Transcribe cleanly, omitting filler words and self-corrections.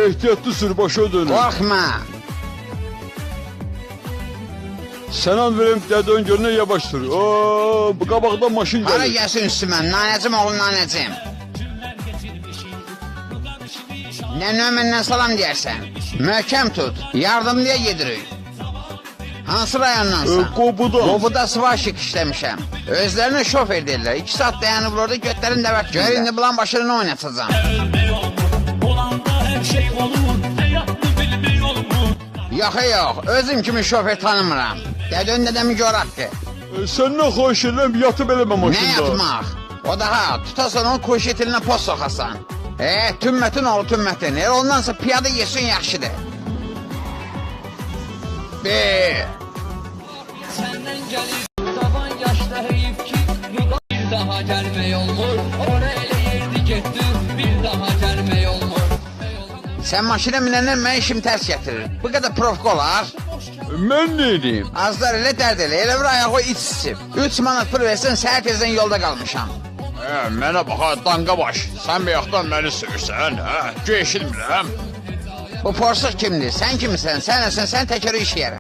ehtiyatlı sür, başa dönün. Korkma. Sen an vereyim dədön görünə yavaş sür. Bu qabaqdan maşın Hara gəlir. gəlsin üstümə, nanəcim oğlum nanəcim. Nə nömrəndən salam deyərsən? Möhkəm tut, yardımlıya gedirik. Hansı rayondansan? Qobudan. Qobuda svaşik işləmişəm. Özlərinə şofer deyirlər. 2 saat dayanıb orada götlərin dəvət görür. Gör indi bulan başını oynatacağım. Yox, özüm kimi şofer tanımıram. Dədön dədəmi gör haqqı. Səndən xahiş edirəm, yatıb eləmə Nə maşında. yatmaq? O daha, tutasan onu koş etilinə poz soxasan. Tümmətin oğlu tümmətin. Ondansa piyada yesin yaxşıdır. Senden gelir taban yaşta heyif ki bir daha gelme olmur. Oraya ele yerdi getdi bir daha gelme olmur. Sən maşına minəndən mən işim tərs gətirir. Bu qədər provka olar. Mən nə edeyim? Azlar elə dərd elə. Elə bir ayağı iç içib. 3 manat pul versən səhər tezdən yolda qalmışam. Mənə bax, danqa baş. Sən bayaqdan məni sürsən, hə? Eşitmirəm. Bu porsuk kimdir? Sən kimsən? Sən təkəri iş yerə.